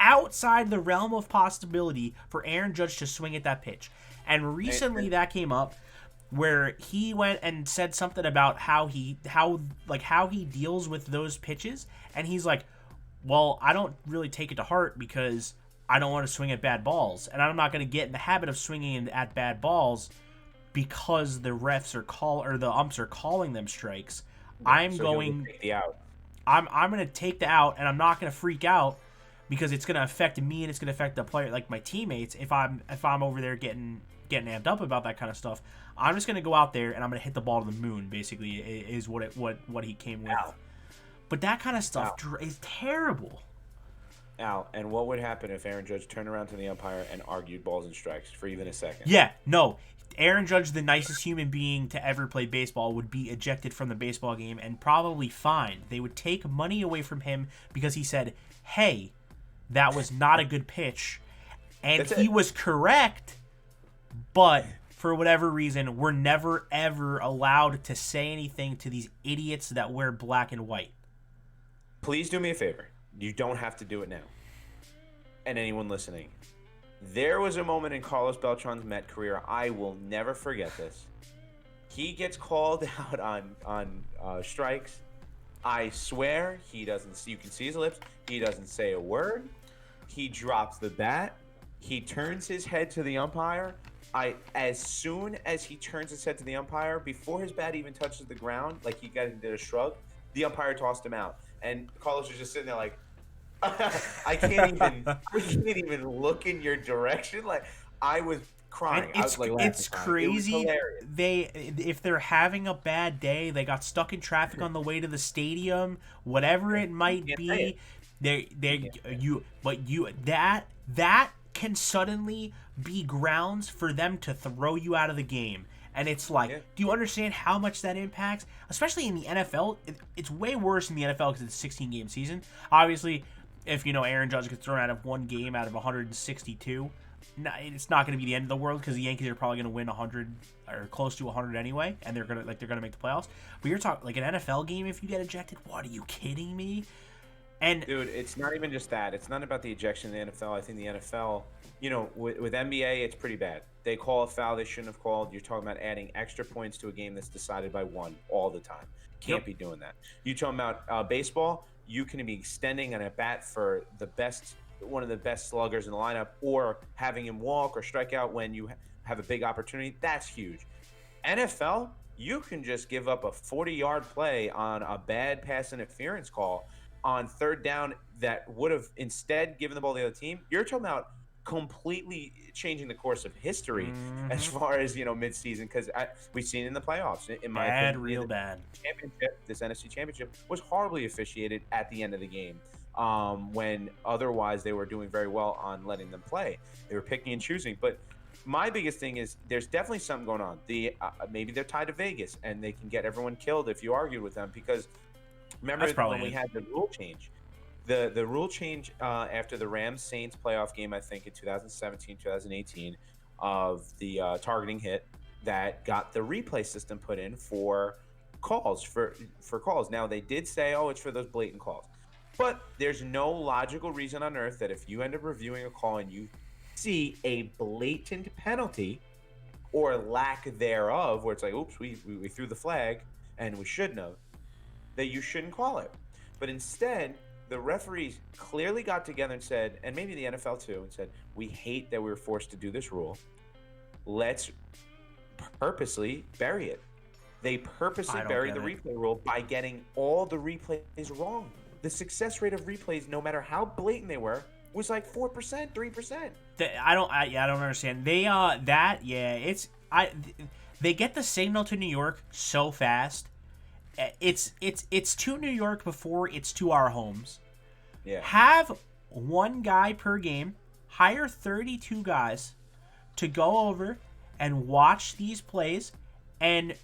outside the realm of possibility for Aaron Judge to swing at that pitch. And recently that came up where he went and said something about how he deals with those pitches, and he's like, well, I don't really take it to heart because I don't want to swing at bad balls, and I'm not going to get in the habit of swinging at bad balls because the refs are the umps are calling them strikes. I'm going to take the out. I'm going to take the out, and I'm not going to freak out because it's going to affect me and it's going to affect the player, like my teammates. If I'm over there getting amped up about that kind of stuff, I'm just going to go out there and I'm going to hit the ball to the moon. Basically, is what he came with. Ow. But that kind of stuff is terrible. Al, and what would happen if Aaron Judge turned around to the umpire and argued balls and strikes for even a second? Yeah, no. Aaron Judge, the nicest human being to ever play baseball, would be ejected from the baseball game and probably fined. They would take money away from him because he said, hey, that was not a good pitch. And he was correct, but for whatever reason, we're never, ever allowed to say anything to these idiots that wear black and white. Please do me a favor. You don't have to do it now. And anyone listening, there was a moment in Carlos Beltran's Met career, I will never forget this. He gets called out on strikes. I swear he doesn't. You can see his lips. He doesn't say a word. He drops the bat. He turns his head to the umpire. As soon as he turns his head to the umpire, before his bat even touches the ground, like he did a shrug, the umpire tossed him out. And Carlos was just sitting there like, I can't even look in your direction. Like, I was crying. It's crazy. If they're having a bad day, they got stuck in traffic on the way to the stadium, whatever it might be, that can suddenly be grounds for them to throw you out of the game. And it's like, do you understand how much that impacts? Especially in the NFL, it's way worse in the NFL because it's a 16-game season. Obviously, if Aaron Judge gets thrown out of one game out of 162, it's not going to be the end of the world because the Yankees are probably going to win 100 or close to 100 anyway, and they're going to make the playoffs. But you're talking like an NFL game. If you get ejected, what, are you kidding me? And dude, it's not even just that. It's not about the ejection in the NFL. I think the NFL, with NBA, it's pretty bad. They call a foul they shouldn't have called. You're talking about adding extra points to a game that's decided by one all the time. Can't be doing that. You're talking about baseball. You can be extending an at bat for one of the best sluggers in the lineup, or having him walk or strike out when you have a big opportunity. That's huge. NFL, you can just give up a 40-yard play on a bad pass interference call on third down that would have instead given the ball to the other team. You're talking about completely changing the course of history as far as mid-season, because we've seen in the playoffs, in my opinion, real bad. This NFC Championship was horribly officiated at the end of the game, when otherwise they were doing very well on letting them play. They were picking and choosing. But my biggest thing is there's definitely something going on. Maybe they're tied to Vegas and they can get everyone killed if you argue with them, because remember when we had the rule change. The rule change after the Rams-Saints playoff game, I think in 2017, 2018, of the targeting hit that got the replay system put in for calls, for calls. Now, they did say, it's for those blatant calls. But there's no logical reason on earth that if you end up reviewing a call and you see a blatant penalty or lack thereof, where it's like, oops, we threw the flag and we shouldn't have, that you shouldn't call it. But instead, the referees clearly got together and said, and maybe the NFL too, and said, we hate that we were forced to do this rule. Let's purposely bury it. They purposely buried the replay rule by getting all the replays wrong. The success rate of replays, no matter how blatant they were, was like 4%, 3%. I don't understand. They they get the signal to New York so fast. It's to New York before it's to our homes. Yeah. Have one guy per game, hire 32 guys to go over and watch these plays and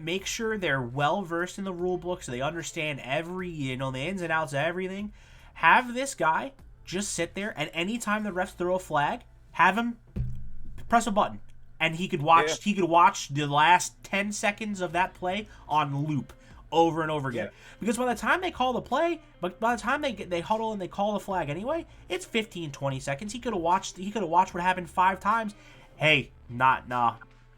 make sure they're well versed in the rule book so they understand the ins and outs of everything. Have this guy just sit there, and anytime the refs throw a flag, have him press a button, and he could watch. Yeah. He could watch the last 10 seconds of that play on loop over and over again. Yeah. Because by the time they call the play, but by the time they huddle and they call the flag anyway, it's 15, 20 seconds. He could have watched what happened 5 times. Hey,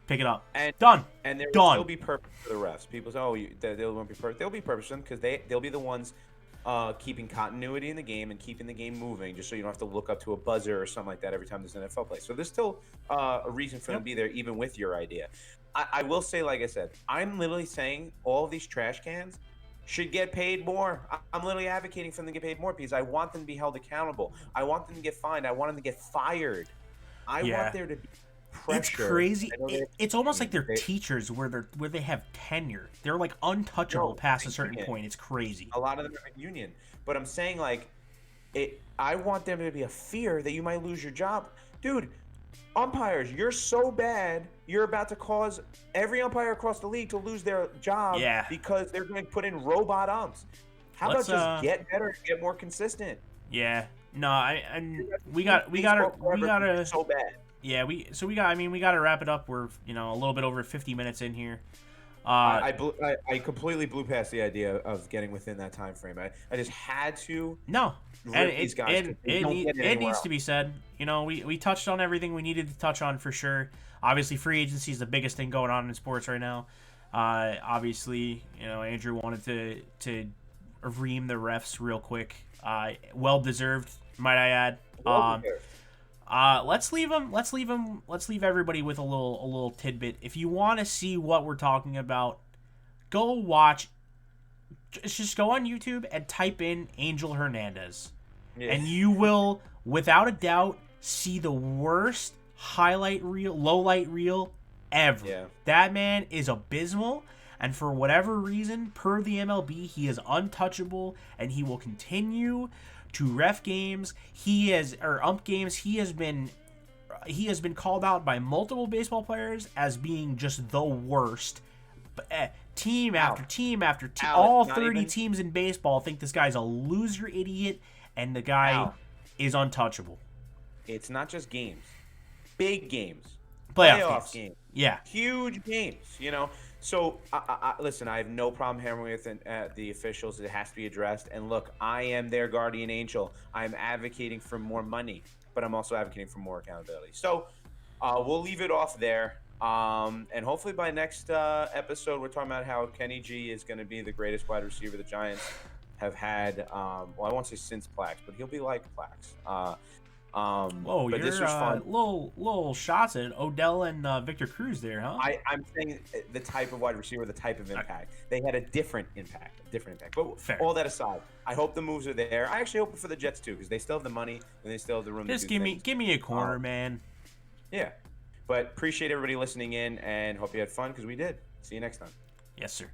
pick it up. And done. And there will still be purpose for the refs. People say, they won't be perfect. They'll be purpose for them because they'll be the ones keeping continuity in the game and keeping the game moving, just so you don't have to look up to a buzzer or something like that every time there's an NFL play. So there's still a reason for them to be there, even with your idea. I will say, like I said, I'm literally saying all of these trash cans should get paid more. I'm literally advocating for them to get paid more because I want them to be held accountable. I want them to get fined. I want them to get fired. I want there to be pressure. It's crazy. It's almost like they're teachers where they have tenure. They're like untouchable past a certain point. It's crazy. A lot of them are in union. But I'm saying, like, I want them to be a fear that you might lose your job. Dude, umpires, you're so bad, you're about to cause every umpire across the league to lose their job because they're going to put in robot umps. How about just get better and get more consistent? Yeah. No, we gotta so bad. Yeah, we gotta wrap it up. We're a little bit over 50 minutes in here. I completely blew past the idea of getting within that time frame. I just had to. No, and it needs to be said. We touched on everything we needed to touch on for sure. Obviously, free agency is the biggest thing going on in sports right now. Obviously, Andrew wanted to ream the refs real quick. Well deserved, might I add. Let's leave everybody with a little tidbit. If you want to see what we're talking about, go watch. Just go on YouTube and type in Angel Hernandez, and you will, without a doubt, see the worst low light reel ever. Yeah. That man is abysmal, and for whatever reason, per the MLB, he is untouchable, and he will continue to ref games. Ump games. He has been called out by multiple baseball players as being just the worst. Team after team after team, all 30 teams in baseball think this guy's a loser idiot, and the guy is untouchable. It's not just games. Big games. Playoff games. Yeah. Huge games, So, listen, I have no problem hammering with the officials. It has to be addressed. And look, I am their guardian angel. I'm advocating for more money, but I'm also advocating for more accountability. So, we'll leave it off there. And hopefully by next episode, we're talking about how Kenny G is going to be the greatest wide receiver the Giants have had. I won't say since Plax, but he'll be like Plax. Whoa, but this was fun. Little shots at Odell and Victor Cruz there, huh? I'm saying the type of wide receiver, the type of impact. They had a different impact. But fair. All that aside, I hope the moves are there. I actually hope for the Jets too, because they still have the money and they still have the room. Just to do give me a corner, man. Yeah, but appreciate everybody listening in and hope you had fun because we did. See you next time. Yes, sir.